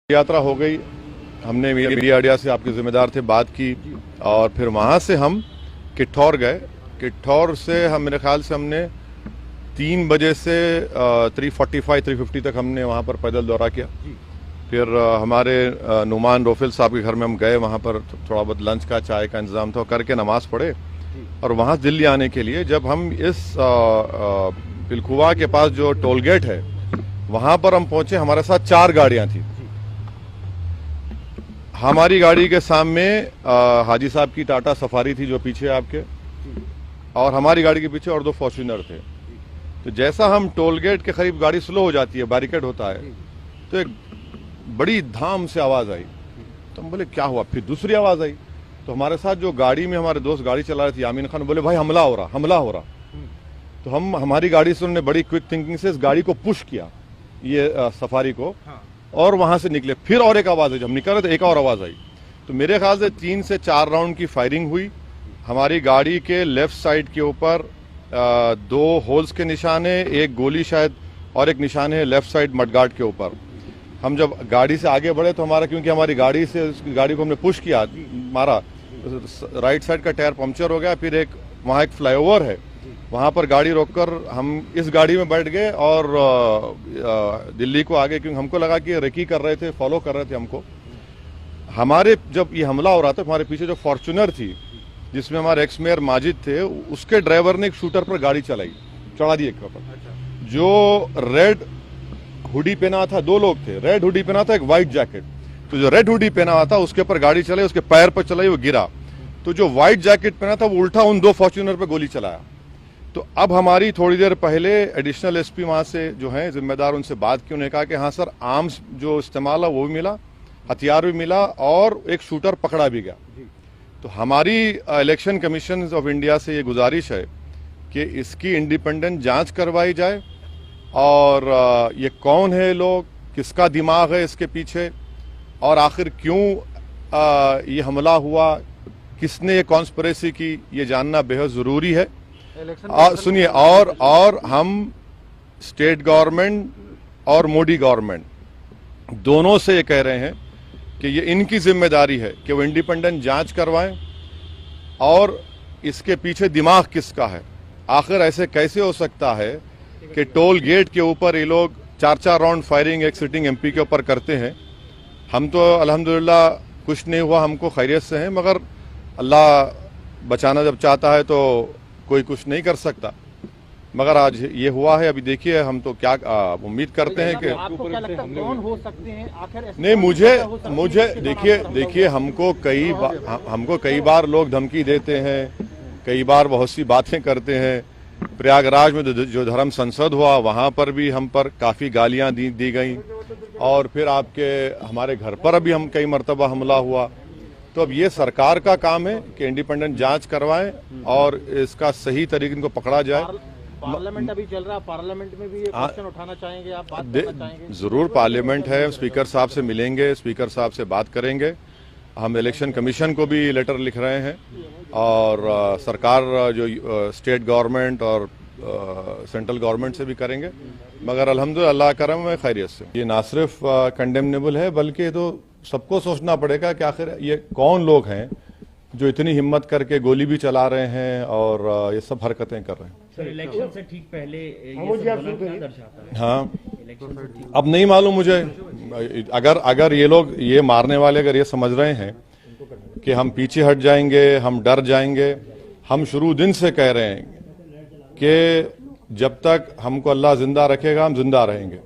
यात्रा हो गई। हमने मीडिया अड्डा से आपके जिम्मेदार थे बात की और फिर वहाँ से हम किठौर गए। किठौर से हम मेरे ख्याल से हमने 3 बजे से 3:45-3:50 तक हमने वहाँ पर पैदल दौरा किया। फिर हमारे नुमान रोफिल साहब के घर में हम गए, वहाँ पर थोड़ा बहुत लंच का चाय का इंतजाम था, करके नमाज पढ़े और वहाँ दिल्ली आने के लिए जब हम इस पिलखुवा के पास जो टोल गेट है वहाँ पर हम पहुंचे, हमारे साथ 4 गाड़ियाँ थी। हमारी गाड़ी के सामने हाजी साहब की टाटा सफारी थी जो पीछे आपके, और हमारी गाड़ी के पीछे और 2 फॉर्च्यूनर थे। तो जैसा हम टोल गेट के करीब गाड़ी स्लो हो जाती है, बैरिकेड होता है, तो एक बड़ी धाम से आवाज आई। तो हम बोले क्या हुआ? फिर दूसरी आवाज आई तो हमारे साथ जो गाड़ी में हमारे दोस्त गाड़ी चला रहे थे यामीन खान, बोले भाई हमला हो रहा। तो हमारी गाड़ी से उन्होंने बड़ी क्विक थिंकिंग से इस गाड़ी को पुश किया, ये सफारी को, और वहां से निकले। फिर और एक आवाज आई, जब निकल रहे थे एक और आवाज आई। तो मेरे ख्याल से 3 से 4 राउंड की फायरिंग हुई। हमारी गाड़ी के लेफ्ट साइड के ऊपर 2 होल्स के निशान है, एक गोली शायद, और एक निशान है लेफ्ट साइड मडगार्ड के ऊपर। हम जब गाड़ी से आगे बढ़े तो हमारा, क्योंकि हमारी गाड़ी को हमने पुश किया, मारा, राइट साइड का टायर पंक्चर हो गया। फिर वहाँ एक फ्लाईओवर है, वहाँ पर गाड़ी रोककर हम इस गाड़ी में बैठ गए और दिल्ली को आगे, क्योंकि हमको लगा कि रेकी कर रहे थे, फॉलो कर रहे थे हमको। हमारे जब ये हमला हो रहा था, हमारे पीछे जो फॉर्च्यूनर थी जिसमें हमारे एक्स मेयर माजिद थे, उसके ड्राइवर ने एक शूटर पर गाड़ी चढ़ा दी एक पर। जो रेड हुडी पहना था, 2 लोग थे, रेड हुडी पहना था, एक व्हाइट जैकेट। तो जो रेड हुडी पहना था उसके ऊपर गाड़ी चलाई, उसके पैर पर चलाई, वो गिरा। तो जो व्हाइट जैकेट पहना था वो उल्टा उन 2 फॉर्च्यूनर पर गोली चलाया। तो अब हमारी थोड़ी देर पहले एडिशनल एसपी वहां से जो है जिम्मेदार, उनसे बात की। उन्होंने कहा कि हाँ सर, आर्म्स जो इस्तेमाल है वो भी मिला, हथियार भी मिला, और एक शूटर पकड़ा भी गया। तो हमारी इलेक्शन कमीशन ऑफ इंडिया से ये गुजारिश है कि इसकी इंडिपेंडेंट जांच करवाई जाए, और ये कौन है लोग, किसका दिमाग है इसके पीछे, और आखिर क्यों ये हमला हुआ, किसने ये कॉन्स्पिरेसी की, ये जानना बेहद जरूरी है। सुनिए, और हम स्टेट गवर्नमेंट और मोदी गवर्नमेंट दोनों से ये कह रहे हैं कि ये इनकी जिम्मेदारी है कि वो इंडिपेंडेंट जांच करवाएं, और इसके पीछे दिमाग किसका है। आखिर ऐसे कैसे हो सकता है कि टोल गेट के ऊपर ये लोग 4-4 राउंड फायरिंग एक सिटिंग एमपी के ऊपर करते हैं। हम तो अल्हम्दुलिल्लाह कुछ नहीं हुआ, हमको खैरियत से हैं, मगर अल्लाह बचाना जब चाहता है तो कोई कुछ नहीं कर सकता। मगर आज ये हुआ है। अभी देखिए, हम तो क्या उम्मीद करते हैं कि आपको क्या लगता है कौन हो सकते हैं आखिर? नहीं, मुझे देखिए हमको कई बार लोग धमकी देते हैं, कई बार बहुत सी बातें करते हैं। प्रयागराज में जो धर्म संसद हुआ वहां पर भी हम पर काफी गालियां दी गई, और फिर हमारे घर पर अभी हम कई मरतबा हमला हुआ। तो अब ये सरकार का काम है कि इंडिपेंडेंट जांच करवाएं और इसका सही तरीके इनको पकड़ा जाए। पार्लियामेंट अभी चल रहा है, पार्लियामेंट में भी ये क्वेश्चन उठाना चाहेंगे आप, बात करना चाहेंगे? जरूर, पार्लियामेंट है, स्पीकर साहब से मिलेंगे, स्पीकर साहब से बात करेंगे। हम इलेक्शन कमीशन को भी लेटर लिख रहे हैं, और सरकार जो स्टेट गवर्नमेंट और सेंट्रल गवर्नमेंट से भी करेंगे। मगर अल्हम्दुलिल्लाह अल्लाह करम है, खैरियत से। ये ना सिर्फ कंडेमनेबल है, बल्कि तो सबको सोचना पड़ेगा कि आखिर ये कौन लोग हैं जो इतनी हिम्मत करके गोली भी चला रहे हैं और ये सब हरकतें कर रहे हैं। सर, इलेक्शन से ठीक पहले ये सब क्या दर्शाता है? हाँ, अब नहीं मालूम मुझे। अगर ये लोग, ये मारने वाले अगर ये समझ रहे हैं कि हम पीछे हट जाएंगे, हम डर जाएंगे, हम शुरू दिन से कह रहे हैं कि जब तक हमको अल्लाह जिंदा रखेगा हम जिंदा रहेंगे,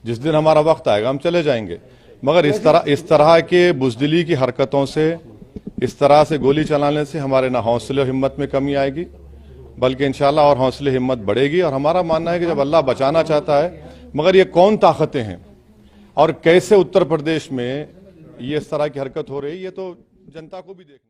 जिस दिन हमारा वक्त आएगा हम चले जाएंगे। मगर इस तरह के बुज़दिली की हरकतों से, इस तरह से गोली चलाने से हमारे ना हौसले और हिम्मत में कमी आएगी, बल्कि इंशाल्लाह और हौसले हिम्मत बढ़ेगी। और हमारा मानना है कि जब अल्लाह बचाना चाहता है, मगर ये कौन ताकतें हैं और कैसे उत्तर प्रदेश में ये इस तरह की हरकत हो रही है, ये तो जनता को भी देखना।